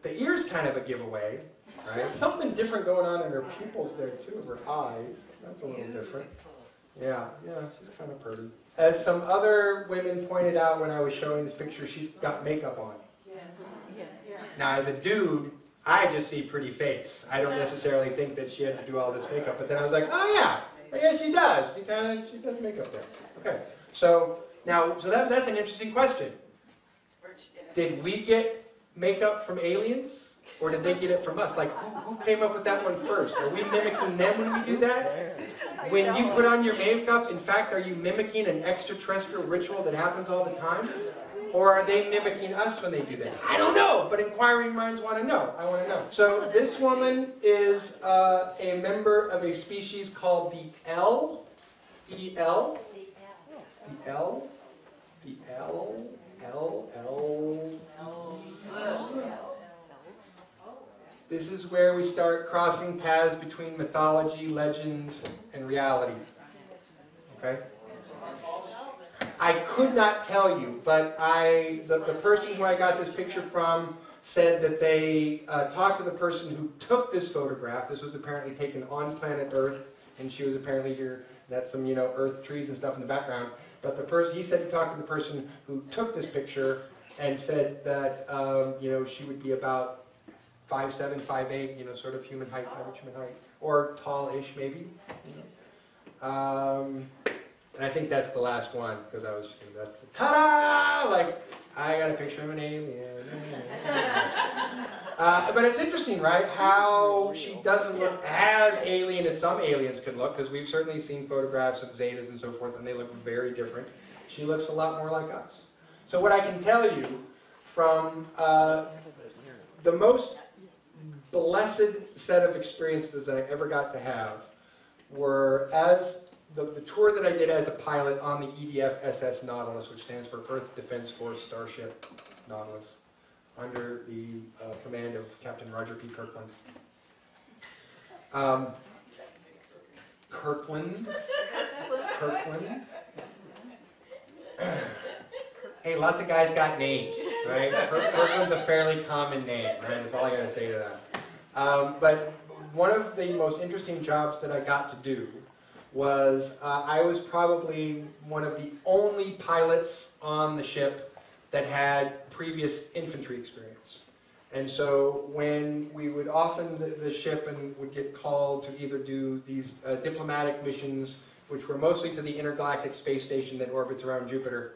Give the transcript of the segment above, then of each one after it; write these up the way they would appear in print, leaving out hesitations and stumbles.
The ear's kind of a giveaway, right? Something different going on in her pupils there too, her eyes. That's a little different. Yeah, she's kind of pretty. As some other women pointed out when I was showing this picture, she's got makeup on. Yes. Yeah. Now, as a dude, I just see pretty face. I don't necessarily think that she had to do all this makeup, but then I was like, oh yeah, I guess she does. She does makeup there. Okay, so that's an interesting question. Did we get makeup from aliens, or did they get it from us? Like, who came up with that one first? Are we mimicking them when we do that? When you put on your makeup, in fact, are you mimicking an extraterrestrial ritual that happens all the time? Or are they mimicking us when they do that? I don't know, but inquiring minds want to know. I want to know. So this woman is a member of a species called the E-L. This is where we start crossing paths between mythology, legend, and reality. Okay? I could not tell you, but the person who I got this picture from said that they talked to the person who took this photograph. This was apparently taken on planet Earth, and she was apparently here. That's some, Earth trees and stuff in the background. But he said he talked to the person who took this picture and said that, she would be about 5'7", 5'8", sort of human height, average human height, or tall-ish maybe. And I think that's the last one, because that's the ta-da! Like, I got a picture of an alien. But it's interesting, right, how she doesn't look as alien as some aliens could look, because we've certainly seen photographs of Zetas and so forth, and they look very different. She looks a lot more like us. So what I can tell you from the most blessed set of experiences that I ever got to have were as the tour that I did as a pilot on the EDF SS Nautilus, which stands for Earth Defense Force Starship Nautilus, under the command of Captain Roger P. Kirkland. Kirkland? Hey, lots of guys got names, right? Kirkland's a fairly common name, right? That's all I got to say to that. But one of the most interesting jobs that I got to do was I was probably one of the only pilots on the ship that had previous infantry experience. And so when we would often, the ship would get called to either do these diplomatic missions, which were mostly to the intergalactic space station that orbits around Jupiter.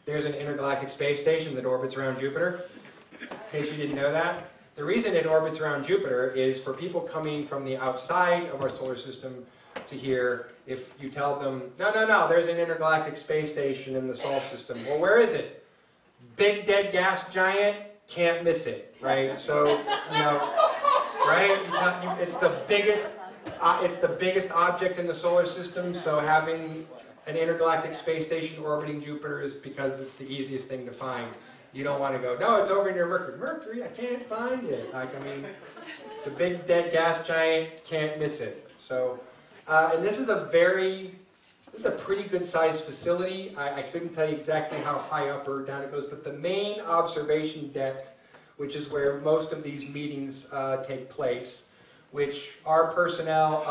There's an intergalactic space station that orbits around Jupiter, in case you didn't know that. The reason it orbits around Jupiter is for people coming from the outside of our solar system to here, if you tell them, no, there's an intergalactic space station in the Sol system. Well, where is it? Big dead gas giant, can't miss it, right? So, right? It's the biggest object in the solar system, so having an intergalactic space station orbiting Jupiter is because it's the easiest thing to find. You don't want to go, no, it's over near Mercury. Mercury, I can't find it. The big dead gas giant, can't miss it. So, and this is a pretty good sized facility. I couldn't tell you exactly how high up or down it goes, but the main observation deck, which is where most of these meetings take place, which our personnel,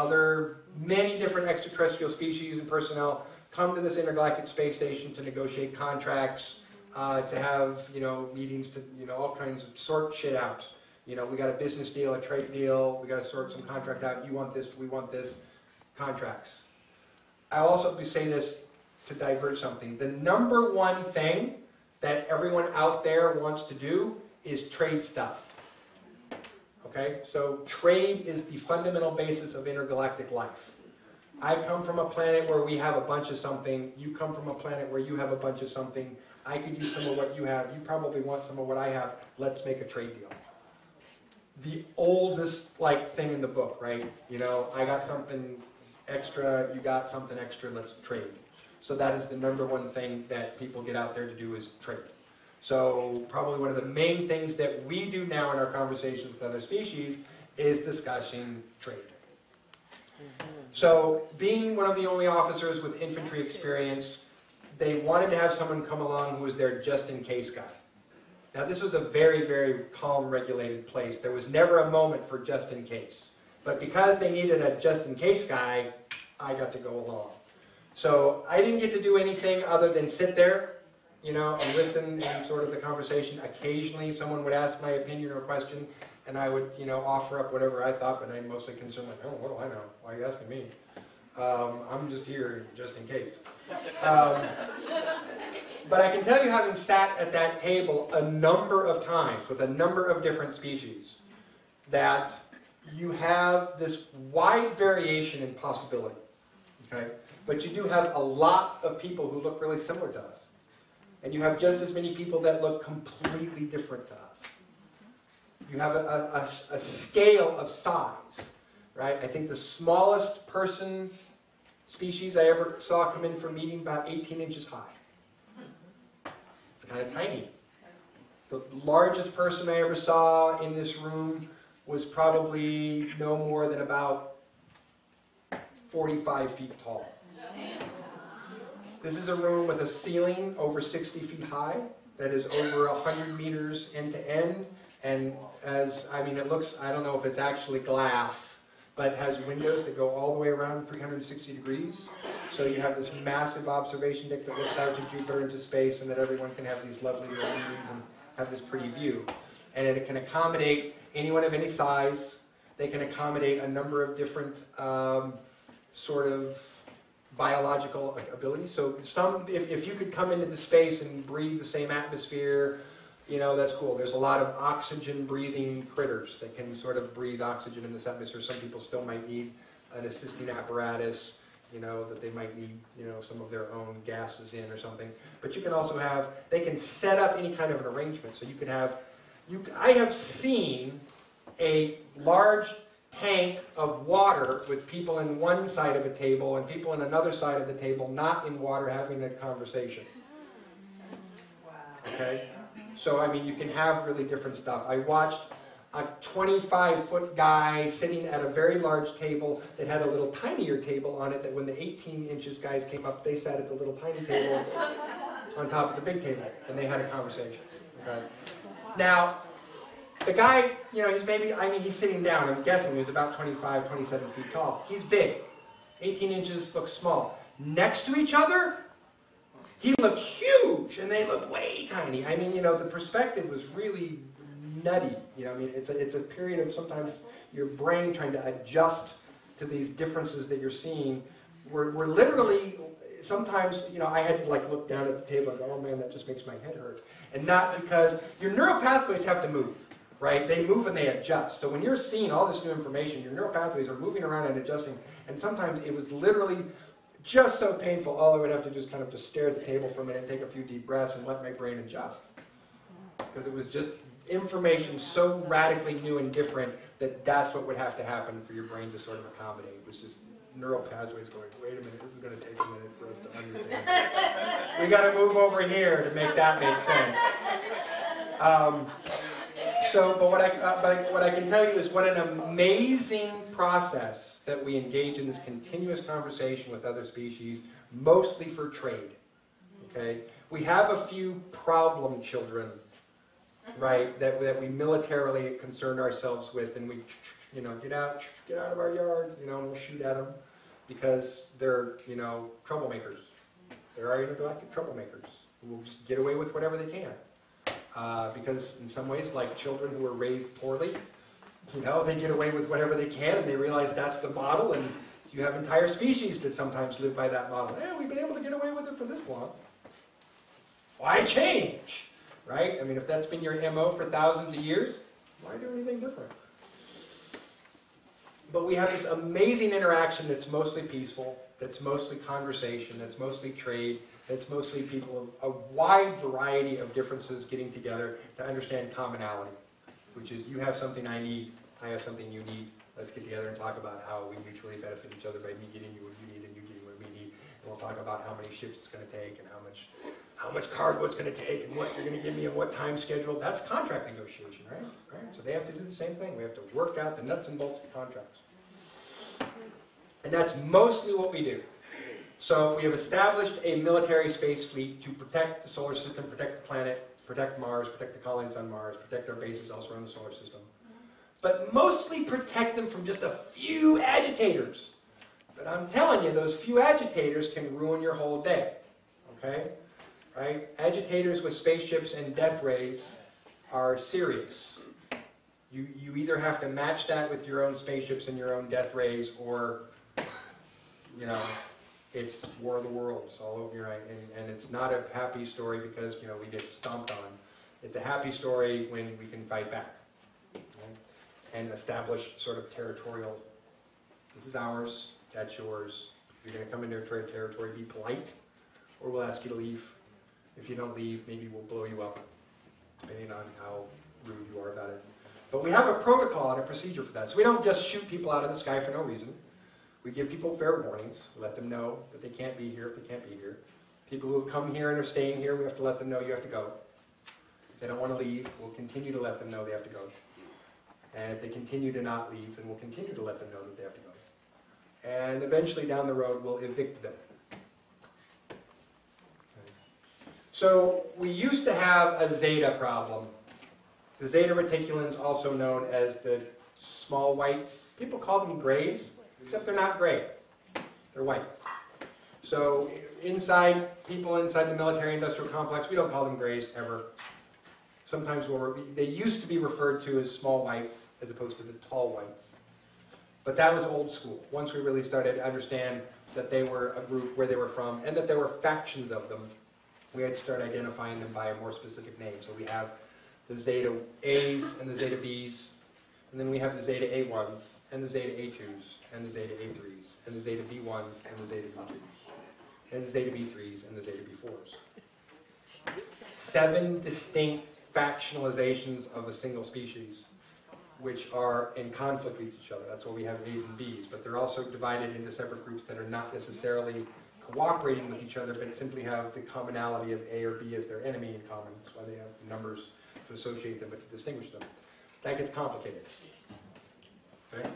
many different extraterrestrial species and personnel come to this intergalactic space station to negotiate contracts, to have, meetings to, all kinds of sort shit out. We got a business deal, a trade deal, we got to sort some contract out, you want this, we want this, contracts. I'll also say this to divert something. The number one thing that everyone out there wants to do is trade stuff. Okay? So trade is the fundamental basis of intergalactic life. I come from a planet where we have a bunch of something. You come from a planet where you have a bunch of something. I could use some of what you have. You probably want some of what I have. Let's make a trade deal. The oldest thing in the book, right? I got something extra, you got something extra, let's trade. So that is the number one thing that people get out there to do is trade. So probably one of the main things that we do now in our conversations with other species is discussing trade. So being one of the only officers with infantry experience, they wanted to have someone come along who was their just-in-case guy. Now this was a very, very calm, regulated place. There was never a moment for just in case. But because they needed a just in case guy, I got to go along. So I didn't get to do anything other than sit there, you know, and listen and sort of the conversation. Occasionally someone would ask my opinion or question, and I would, you know, offer up whatever I thought, but I'm mostly concerned like, oh, what do I know? Why are you asking me? I'm just here just in case. But I can tell you, having sat at that table a number of times with a number of different species, that you have this wide variation in possibility, okay? But you do have a lot of people who look really similar to us. And you have just as many people that look completely different to us. You have a scale of size, right? I think the smallest person species I ever saw come in for a meeting about 18 inches high. It's kind of tiny. The largest person I ever saw in this room was probably no more than about 45 feet tall. This is a room with a ceiling over 60 feet high that is over 100 meters end to end. And as, I mean, it looks, I don't know if it's actually glass, but it has windows that go all the way around 360 degrees. So you have this massive observation deck that looks out to Jupiter into space, and that everyone can have these lovely little meetings and have this pretty view. And it can accommodate anyone of any size. They can accommodate a number of different sort of biological abilities. So some, if you could come into the space and breathe the same atmosphere, you know, that's cool. There's a lot of oxygen-breathing critters that can sort of breathe oxygen in this atmosphere. Some people still might need an assisting apparatus, you know, that they might need, you know, some of their own gases in or something. But you can also have, they can set up any kind of an arrangement. So you could have, I have seen a large tank of water with people in one side of a table and people in another side of the table not in water having a conversation. Wow. Okay? So, I mean, you can have really different stuff. I watched a 25-foot guy sitting at a very large table that had a little tinier table on it, that when the 18 inches guys came up, they sat at the little tiny table on top of the big table, and they had a conversation. Okay? Now, the guy, you know, he's maybe, I mean, he's sitting down. I'm guessing he's about 25, 27 feet tall. He's big. 18 inches looks small. Next to each other, he looked huge, and they looked way tiny. I mean, you know, the perspective was really nutty. You know, I mean, it's a period of sometimes your brain trying to adjust to these differences that you're seeing. We're literally, sometimes, you know, I had to like look down at the table and go, oh man, that just makes my head hurt. And not because your neural pathways have to move, right? They move and they adjust. So when you're seeing all this new information, your neural pathways are moving around and adjusting. And sometimes it was literally just so painful, all I would have to do is kind of just stare at the table for a minute, take a few deep breaths, and let my brain adjust. Because it was just information so radically new and different that that's what would have to happen for your brain to sort of accommodate. It was just neural pathways going, wait a minute, this is going to take a minute for us to understand. We got to move over here to make that make sense. But what I can tell you is what an amazing process that we engage in this continuous conversation with other species, mostly for trade. Okay, we have a few problem children, right? That we militarily concern ourselves with, and we, you know, get out of our yard, you know, and we'll shoot at them because they're, you know, troublemakers. They're our intergalactic troublemakers. We'll just get away with whatever they can. Because in some ways, like children who are raised poorly, you know, they get away with whatever they can, and they realize that's the model, and you have entire species that sometimes live by that model. Yeah, we've been able to get away with it for this long. Why change? Right? I mean, if that's been your MO for thousands of years, why do anything different? But we have this amazing interaction that's mostly peaceful, that's mostly conversation, that's mostly trade, that's mostly people of a wide variety of differences getting together to understand commonality, which is you have something I need, I have something you need. Let's get together and talk about how we mutually benefit each other by me getting you what you need and you getting what we need. And we'll talk about how many ships it's going to take and how much cargo it's going to take and what you're going to give me and what time schedule. That's contract negotiation, right? So they have to do the same thing. We have to work out the nuts and bolts of contracts. And that's mostly what we do. So we have established a military space fleet to protect the solar system, protect the planet, protect Mars, protect the colonies on Mars, protect our bases elsewhere in the solar system. But mostly protect them from just a few agitators. But I'm telling you, those few agitators can ruin your whole day. Okay? Right? Agitators with spaceships and death rays are serious. You either have to match that with your own spaceships and your own death rays, or, you know, it's War of the Worlds all over, right? And it's not a happy story because, you know, we get stomped on. It's a happy story when we can fight back, right? And establish sort of territorial, this is ours, that's yours. If you're going to come into our territory, be polite, or we'll ask you to leave. If you don't leave, maybe we'll blow you up, depending on how rude you are about it. But we have a protocol and a procedure for that. So we don't just shoot people out of the sky for no reason. We give people fair warnings. We let them know that they can't be here if they can't be here. People who have come here and are staying here, we have to let them know you have to go. If they don't want to leave, we'll continue to let them know they have to go. And if they continue to not leave, then we'll continue to let them know that they have to go. And eventually down the road, we'll evict them. So we used to have a zeta problem. The zeta reticulans, also known as the small whites. People call them grays, except they're not gray. They're white. So people inside the military-industrial complex, we don't call them grays ever. Sometimes they used to be referred to as small whites as opposed to the tall whites. But that was old school. Once we really started to understand that they were a group, where they were from, and that there were factions of them, we had to start identifying them by a more specific name. So we have the Zeta A's and the Zeta B's, and then we have the Zeta A1s, and the Zeta A2s, and the Zeta A3s, and the Zeta B1s, and the Zeta B2s, and the Zeta B3s, and the Zeta B4s. 7 distinct factionalizations of a single species, which are in conflict with each other. That's why we have A's and B's, but they're also divided into separate groups that are not necessarily cooperating with each other, but simply have the commonality of A or B as their enemy in common. That's why they have the numbers to associate them, but to distinguish them. That gets complicated. Okay?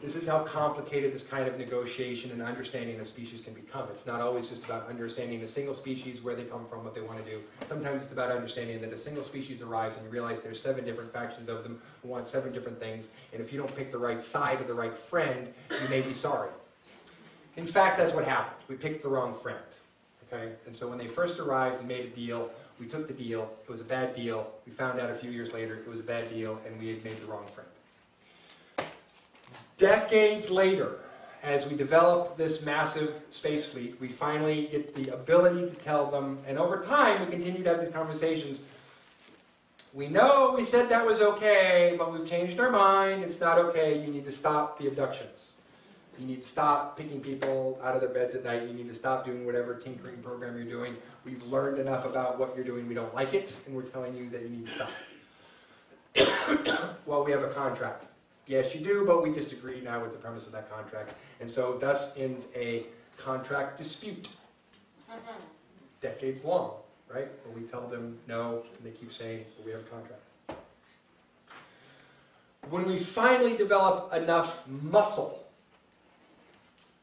This is how complicated this kind of negotiation and understanding of species can become. It's not always just about understanding a single species, where they come from, what they want to do. Sometimes it's about understanding that a single species arrives and you realize there's 7 different factions of them who want 7 different things, and if you don't pick the right side or the right friend, you may be sorry. In fact, that's what happened. We picked the wrong friend. Okay? And so when they first arrived and made a deal, we took the deal. It was a bad deal. We found out a few years later it was a bad deal, and we had made the wrong friend. Decades later, as we develop this massive space fleet, we finally get the ability to tell them, and over time we continue to have these conversations. We know we said that was okay, but we've changed our mind. It's not okay. You need to stop the abductions. You need to stop picking people out of their beds at night. You need to stop doing whatever tinkering program you're doing. We've learned enough about what you're doing. We don't like it, and we're telling you that you need to stop. Well, we have a contract. Yes, you do, but we disagree now with the premise of that contract. And so thus ends a contract dispute. Decades long, right? Where we tell them no, and they keep saying, well, we have a contract. When we finally develop enough muscle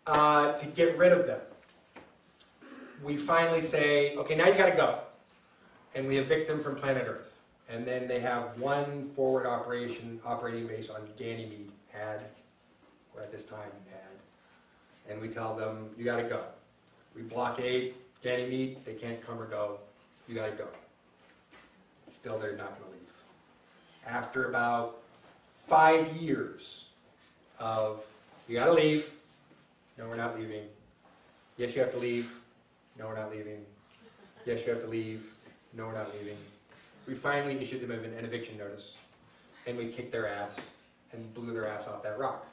to get rid of them, we finally say, okay, now you got to go. And we evict them from planet Earth. And then they have one forward operating base on Ganymede, or at this time had. And we tell them, you got to go. We blockade Ganymede, they can't come or go. You got to go. Still, they're not going to leave. After about 5 years of, you got to leave. No, we're not leaving. Yes, you have to leave. No, we're not leaving. Yes, you have to leave. No, we're not leaving. We finally issued them an eviction notice, and we kicked their ass and blew their ass off that rock.